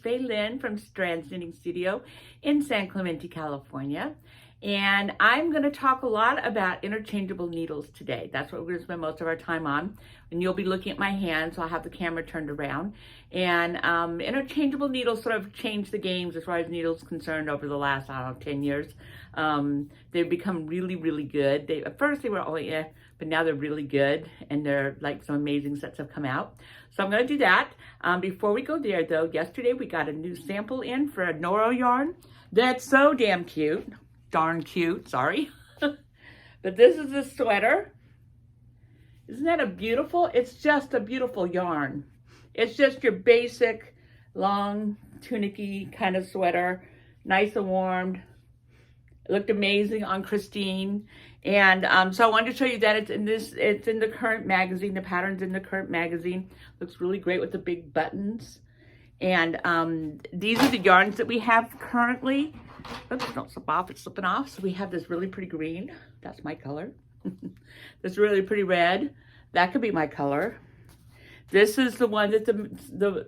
Fay Lynn from Strand Knitting Studio in San Clemente, California. And I'm going to talk a lot about interchangeable needles today. That's what we're going to spend most of our time on. And you'll be looking at my hands, so I'll have the camera turned around. And interchangeable needles sort of changed the games as far as needles concerned over the last, 10 years. They've become really, really good. At first they were only but now they're really good. And they're like some amazing sets have come out. So I'm going to do that. Before we go there though, yesterday we got a new sample in for a Noro yarn. That's so damn cute. Darn cute, sorry. But this is a sweater. Isn't that a beautiful? It's just a beautiful yarn. It's just your basic long tunicky kind of sweater, nice and warm. It looked amazing on Christine. And so I wanted to show you that it's in the Current magazine. The pattern's in the Current magazine. Looks really great with the big buttons. And these are the yarns that we have currently. Oops, don't slip off, it's slipping off. So we have this really pretty green. That's my color. This really pretty red. That could be my color. This is the one that the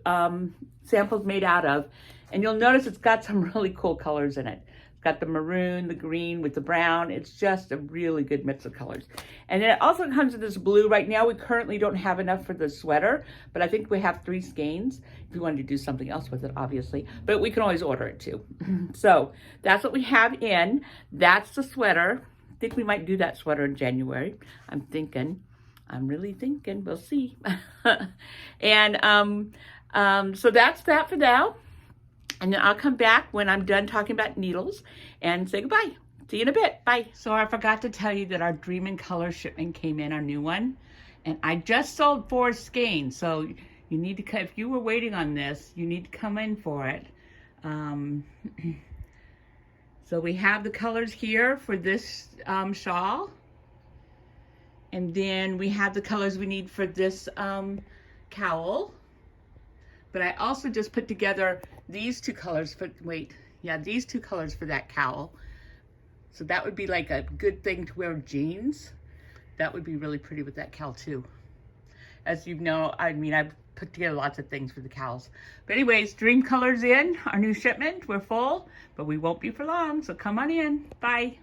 sample's made out of. And you'll notice it's got some really cool colors in it. It's got the maroon, the green with the brown. It's just a really good mix of colors. And then it also comes with this blue. Right now we currently don't have enough for the sweater, but I think we have 3 skeins if you wanted to do something else with it, obviously. But we can always order it too. So that's what we have in. That's the sweater. I think we might do that sweater in January. I'm really thinking, we'll see. And so that's that for now. And then I'll come back when I'm done talking about needles and say goodbye. See you in a bit. Bye. So I forgot to tell you that our Dream in Color shipment came in, our new one. And I just sold 4 skeins. So you need to, if you were waiting on this, you need to come in for it. So we have the colors here for this shawl. And then we have the colors we need for this cowl. But I also just put together these 2 colors for, these 2 colors for that cowl. So that would be like a good thing to wear with jeans. That would be really pretty with that cowl too. As you know, I mean, I've put together lots of things for the cowls. But anyways, Dream Colors in, our new shipment. We're full, but we won't be for long. So come on in. Bye.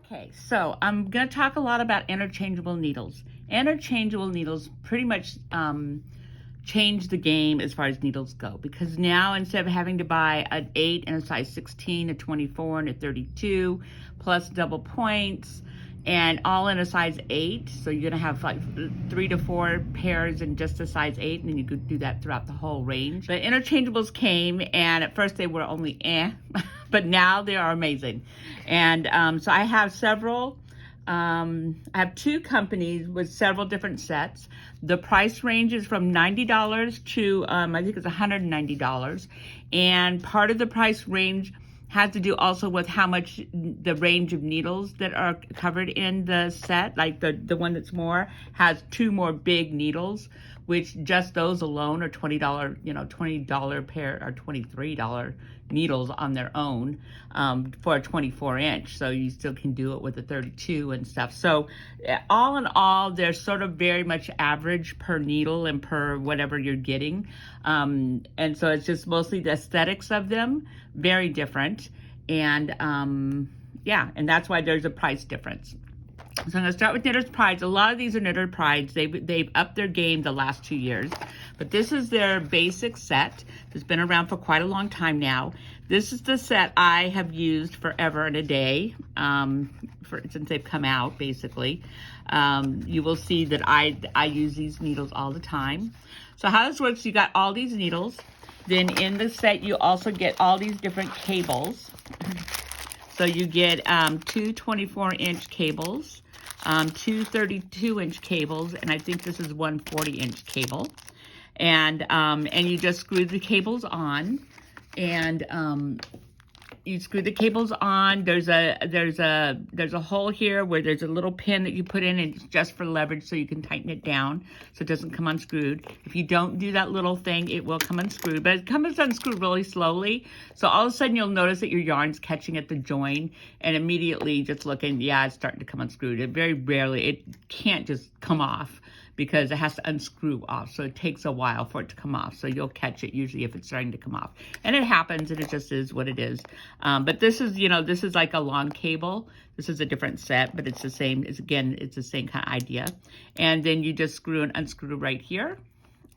Okay, so I'm going to talk a lot about interchangeable needles. Interchangeable needles pretty much change the game as far as needles go, because now instead of having to buy an 8 and a size 16, a 24 and a 32 plus double points and all in a size 8, so you're gonna have like 3 to 4 pairs in just a size 8, and then you could do that throughout the whole range. But interchangeables came, and at first they were only but now they are amazing. And so I have several. I have 2 companies with several different sets. The price range is from $90 to I think it's $190, and part of the price range has to do also with how much the range of needles that are covered in the set. Like the one that's more has 2 more big needles, which just those alone are $20, $20 pair or $23 needles on their own for a 24-inch. So you still can do it with a 32 and stuff. So all in all, they're sort of very much average per needle and per whatever you're getting. And so it's just mostly the aesthetics of them, very different. And yeah, and that's why there's a price difference. So I'm going to start with Knitter's Prides. A lot of these are Knitter's Prides. They've upped their game the last 2 years. But this is their basic set that's been around for quite a long time now. This is the set I have used forever and a day since they've come out, basically. You will see that I use these needles all the time. So how this works, you got all these needles. Then in the set, you also get all these different cables. So you get 2 24-inch cables, 2 32-inch cables, and I think this is 1 40-inch cable. And you just screw the cables on, and you screw the cables on. There's a hole here where there's a little pin that you put in, and it's just for leverage, so you can tighten it down so it doesn't come unscrewed. If you don't do that little thing, it will come unscrewed, but it comes unscrewed really slowly. So all of a sudden you'll notice that your yarn's catching at the join, and immediately just looking, yeah, it's starting to come unscrewed. It very rarely, it can't just come off because it has to unscrew off. So it takes a while for it to come off. So you'll catch it usually if it's starting to come off. And it happens, and it just is what it is. But this is, you know, this is like a long cable. This is a different set, but it's the same. Again, it's the same kind of idea. And then you just screw and unscrew right here.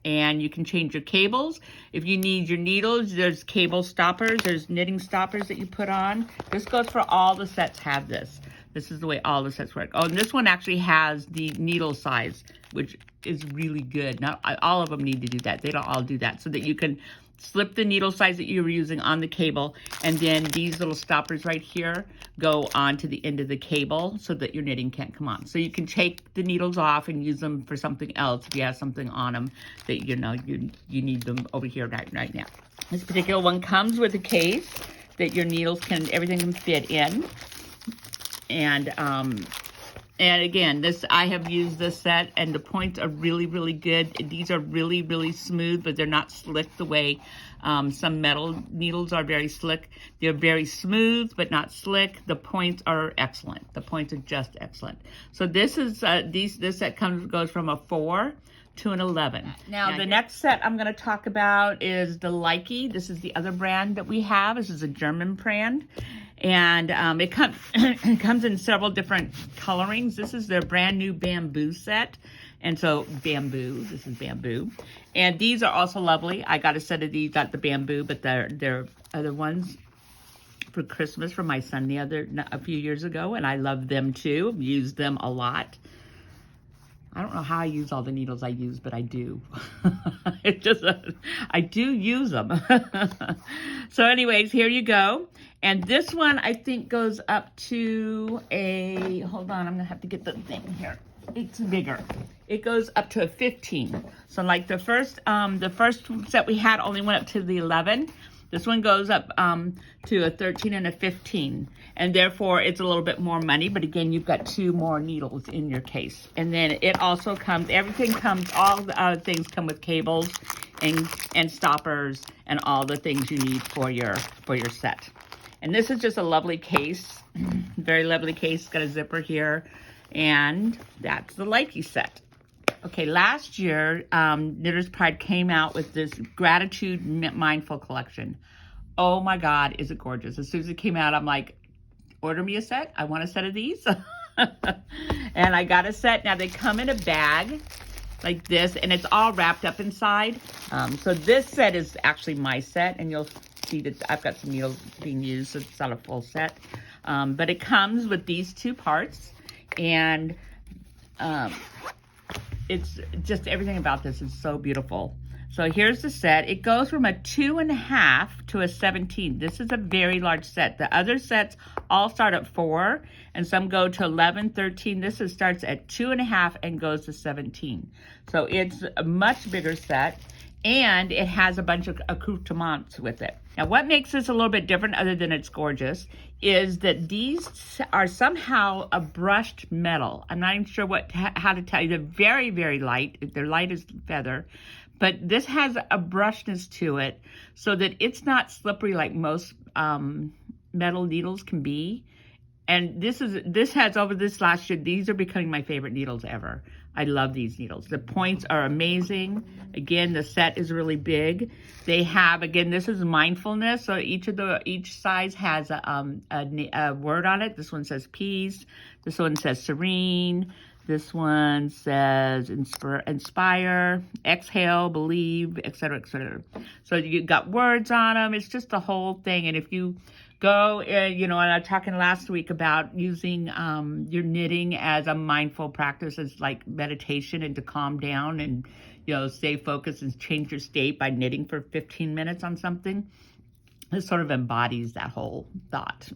And you can change your cables. If you need your needles, there's cable stoppers. There's knitting stoppers that you put on. This goes for all the sets have this. This is the way all the sets work. Oh, and this one actually has the needle size, which is really good. Not all of them need to do that. They don't all do that. So that you can slip the needle size that you were using on the cable, and then these little stoppers right here go on to the end of the cable so that your knitting can't come on. So you can take the needles off and use them for something else if you have something on them that you know you need them over here right now. This particular one comes with a case that your needles everything can fit in. And again, I have used this set, and the points are really, really good. These are really, really smooth, but they're not slick the way some metal needles are very slick. They're very smooth, but not slick. The points are excellent. The points are just excellent. So this is this set goes from a 4 to an 11. Now the next set I'm going to talk about is the Likey. This is the other brand that we have. This is a German brand. And it comes in several different colorings. This is their brand new bamboo set. And so this is bamboo. And these are also lovely. I got a set of these, not the bamboo, but they're other ones for Christmas for my son a few years ago. And I love them too. Used them a lot. I don't know how I use all the needles I use, but I do. I do use them. So anyways, here you go. And this one, I think, goes up to hold on, I'm gonna have to get the thing here. It's bigger. It goes up to a 15. So like the first set we had only went up to the 11. This one goes up to a 13 and a 15. And therefore, it's a little bit more money. But again, you've got 2 more needles in your case. And then it also comes, all the things come with cables and stoppers and all the things you need for your set. And this is just a lovely case. Very lovely case. It's got a zipper here. And that's the Likey set. Okay, last year, Knitter's Pride came out with this Gratitude Mindful collection. Oh my God, is it gorgeous. As soon as it came out, I'm like, order me a set. I want a set of these. And I got a set. Now, they come in a bag like this, and it's all wrapped up inside. So this set is actually my set, and you'll see that I've got some needles being used, so it's not a full set. But it comes with these 2 parts, and it's just everything about this is so beautiful. So here's the set. It goes from a 2.5 to a 17. This is a very large set. The other sets all start at 4, and some go to 11, 13. This starts at 2.5 and goes to 17. So it's a much bigger set, and it has a bunch of accoutrements with it. Now, what makes this a little bit different, other than it's gorgeous, is that these are somehow a brushed metal. I'm not even sure how to tell you. They're very, very light. They're light as feather. But this has a brushness to it so that it's not slippery like most metal needles can be. And this has, over this last year, these are becoming my favorite needles ever. I love these needles. The points are amazing. Again, the set is really big. They have, again, this is mindfulness. So each size has a word on it. This one says peace. This one says serene. This one says inspire, exhale, believe, etc., etc. So you got words on them. It's just the whole thing. And if you go, and I was talking last week about using your knitting as a mindful practice, as like meditation, and to calm down and, stay focused and change your state by knitting for 15 minutes on something. This sort of embodies that whole thought.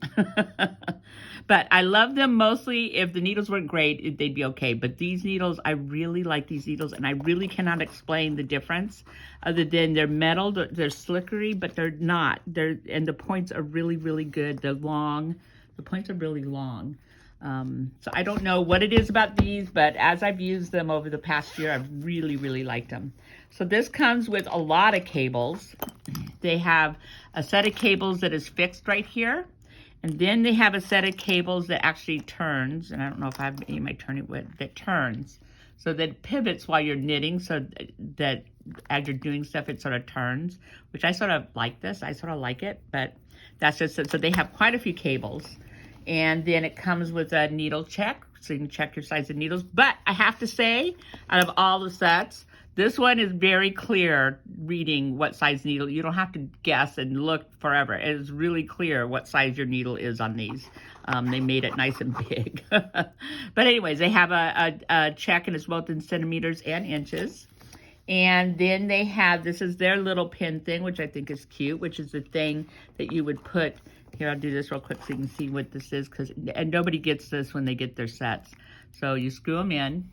But I love them mostly. If the needles weren't great, they'd be okay. But these needles, I really like these needles, and I really cannot explain the difference other than they're metal, they're slickery, but they're not. And the points are really, really good. They're long. The points are really long. So I don't know what it is about these, but as I've used them over the past year, I've really, really liked them. So this comes with a lot of cables. They have a set of cables that is fixed right here. And then they have a set of cables that actually turns. And I don't know if I have any of my turning with that turns. so that it pivots while you're knitting, so that as you're doing stuff, it sort of turns, which I sort of like this. I sort of like it, but that's just it. So they have quite a few cables. And then it comes with a needle check, so you can check your size of needles. But I have to say, out of all the sets, this one is very clear reading what size needle. You don't have to guess and look forever. It is really clear what size your needle is on these. They made it nice and big. But anyways, they have a check, and it's both in centimeters and inches. And then they have, this is their little pin thing, which I think is cute, which is the thing that you would put, here, I'll do this real quick so you can see what this is, and nobody gets this when they get their sets. So you screw them in,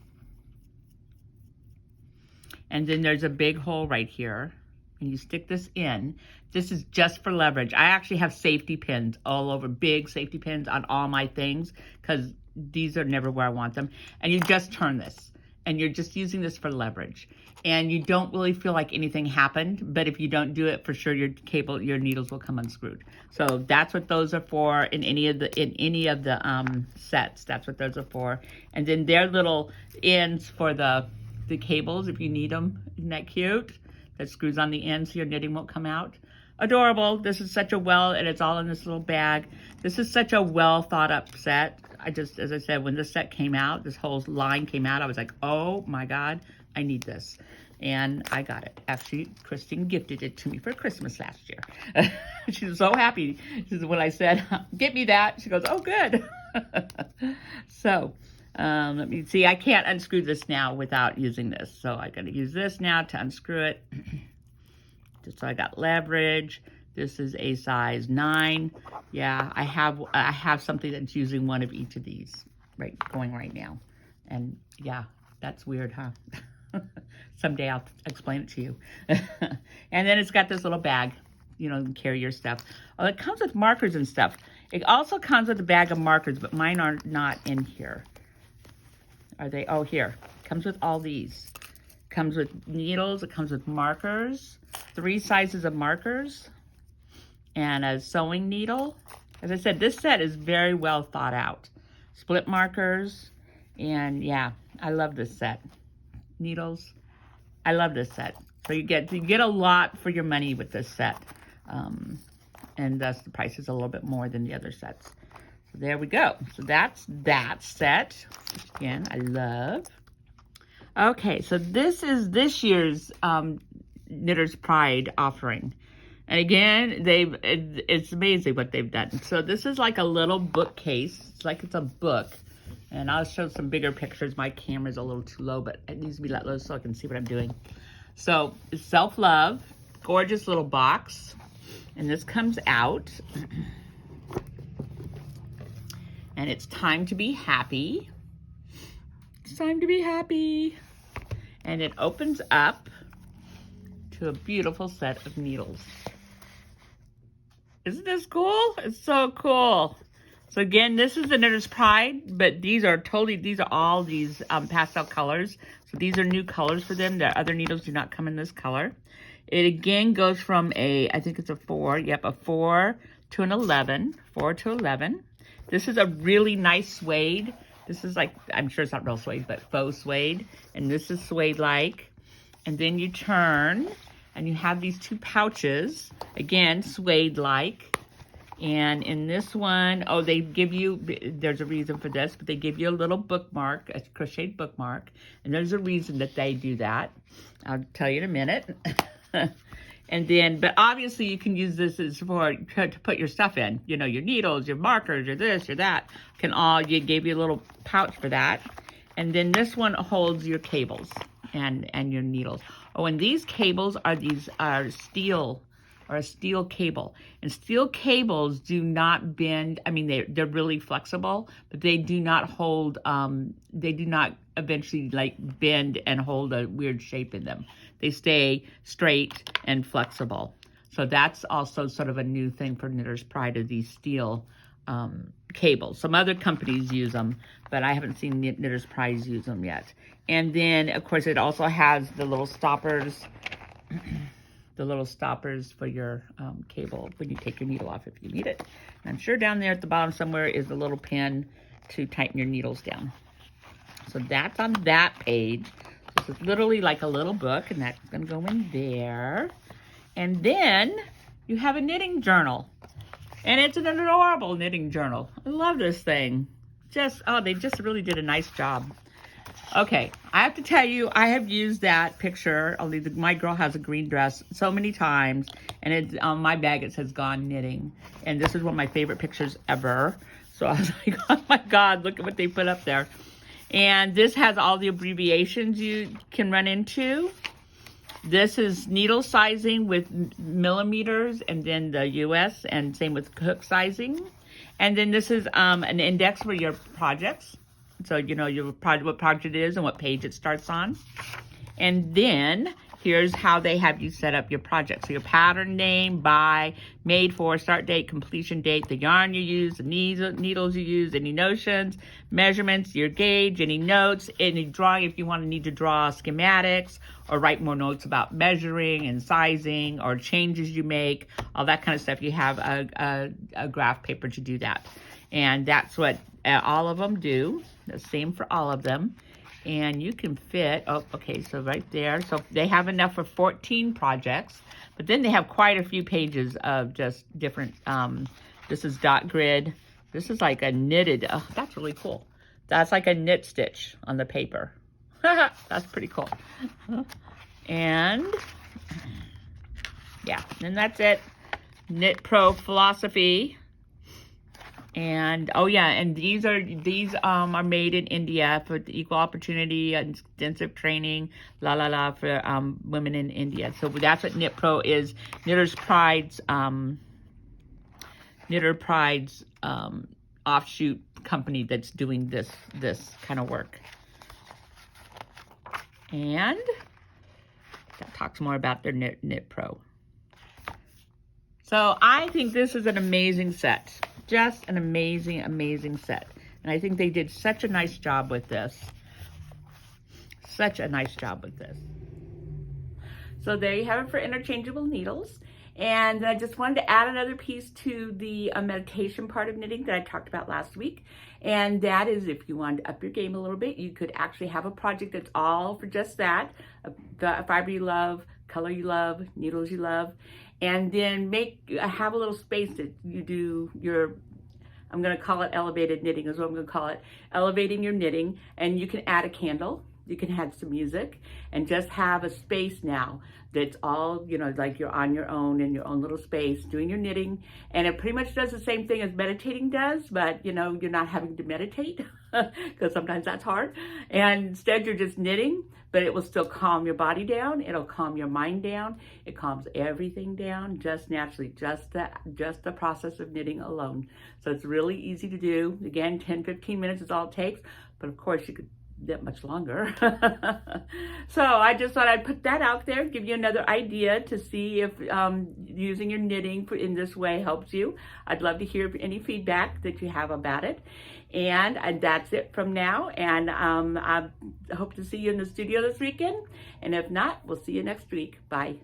and then there's a big hole right here, and you stick this in. This is just for leverage. I actually have safety pins all over, big safety pins on all my things, because these are never where I want them. And you just turn this, and you're just using this for leverage. And you don't really feel like anything happened, but if you don't do it, for sure your needles will come unscrewed. So that's what those are for in any of the sets. That's what those are for. And then their little ends for the cables, if you need them. Isn't that cute? That screws on the end so your knitting won't come out. Adorable. This is such a and it's all in this little bag. This is such a well thought up set. As I said, when this set came out, this whole line came out, I was like, oh my God, I need this. And I got it. Actually, Christine gifted it to me for Christmas last year. She was so happy. When I said, get me that, she goes, oh, good. So, let me see. I can't unscrew this now without using this. So I got to use this now to unscrew it. Just so I got leverage. This is a size 9. Yeah, I have something that's using one of each of these going right now. And yeah, that's weird, huh? Someday I'll explain it to you. And then it's got this little bag, you know, you can carry your stuff. Oh, it comes with markers and stuff. It also comes with a bag of markers, but mine are not in here. Are they? Oh, here. It comes with all these. It comes with needles. It comes with markers. 3 sizes of markers. And a sewing needle. As I said, this set is very well thought out. Split markers. And yeah, I love this set. Needles. I love this set. So you get a lot for your money with this set. And thus the price is a little bit more than the other sets. So there we go. So that's that set, which again, I love. Okay, so this is this year's Knitter's Pride offering. And again, it's amazing what they've done. So this is like a little bookcase. It's like it's a book. And I'll show some bigger pictures. My camera's a little too low, but it needs to be let low so I can see what I'm doing. So it's self-love, gorgeous little box. And this comes out. And it's time to be happy. It's time to be happy. And it opens up to a beautiful set of needles. Isn't this cool? It's so cool. So again, this is the Knitter's Pride, but these are all these pastel colors. So these are new colors for them. The other needles do not come in this color. It again goes from I think it's a 4, yep, a 4 to an 11, 4 to 11. This is a really nice suede. This is like, I'm sure it's not real suede, but faux suede. And this is suede-like. And then you turn, and you have these 2 pouches, again, suede-like. And in this one, oh, they give you, there's a reason for this, but they give you a little bookmark, a crocheted bookmark. And there's a reason that they do that. I'll tell you in a minute. And then, but obviously you can use this as to put your stuff in. You know, your needles, your markers, your this, your that. You gave you a little pouch for that. And then this one holds your cables and your needles. Oh, and these cables are steel, or a steel cable. And steel cables do not bend. I mean, they're really flexible, but they do not hold, they do not eventually like bend and hold a weird shape in them. They stay straight and flexible. So that's also sort of a new thing for Knitter's Pride, of these steel cables. Some other companies use them, but I haven't seen Knitter's Pride use them yet. And then, of course, it also has the little stoppers, the little stoppers for your cable when you take your needle off if you need it. And I'm sure down there at the bottom somewhere is a little pin to tighten your needles down. So that's on that page. This is literally like a little book, and that's gonna go in there. And then you have a knitting journal. And it's an adorable knitting journal. I love this thing. They just really did a nice job. Okay, I have to tell you, I have used that picture, only my girl has a green dress, so many times, and it's on my bag, it says Gone Knitting. And this is one of my favorite pictures ever. So I was like, oh my God, look at what they put up there. And this has all the abbreviations you can run into. This is needle sizing with millimeters, and then the US, and same with hook sizing. And then this is an index for your projects. So you know what project it is and what page it starts on. And then here's how they have you set up your project. So your pattern name, by, made for, start date, completion date, the yarn you use, the needles you use, any notions, measurements, your gauge, any notes, any drawing if you need to draw schematics or write more notes about measuring and sizing or changes you make, all that kind of stuff. You have a graph paper to do that. And that's what all of them do. The same for all of them. And you can fit, so right there. So they have enough for 14 projects, but then they have quite a few pages of just different, this is dot grid. This is like a knitted, that's really cool. That's like a knit stitch on the paper. That's pretty cool. And yeah, and that's it. Knit Pro Philosophy. And and these are made in India for the equal opportunity and extensive training, for women in India. So that's what Knit Pro is. Knitter's Pride's offshoot company that's doing this kind of work. And that talks more about their Knit Pro. So I think this is an amazing set. Just an amazing, amazing set. And I think they did such a nice job with this. Such a nice job with this. So there you have it for interchangeable needles. And I just wanted to add another piece to the meditation part of knitting that I talked about last week. And that is, if you want to up your game a little bit, you could actually have a project that's all for just that. The fiber you love, color you love, needles you love. And then have a little space that you do your, I'm going to call it elevated knitting is what I'm going to call it, elevating your knitting. And you can add a candle, you can add some music, and just have a space now that's all, like you're on your own in your own little space doing your knitting. And it pretty much does the same thing as meditating does, but you're not having to meditate because sometimes that's hard. And instead you're just knitting, but it will still calm your body down. It'll calm your mind down. It calms everything down just naturally, just the process of knitting alone. So it's really easy to do. Again, 10-15 minutes is all it takes, but of course you could knit much longer. So I just thought I'd put that out there, give you another idea to see if using your knitting in this way helps you. I'd love to hear any feedback that you have about it. And that's it from now. And I hope to see you in the studio this weekend. And if not, we'll see you next week. Bye.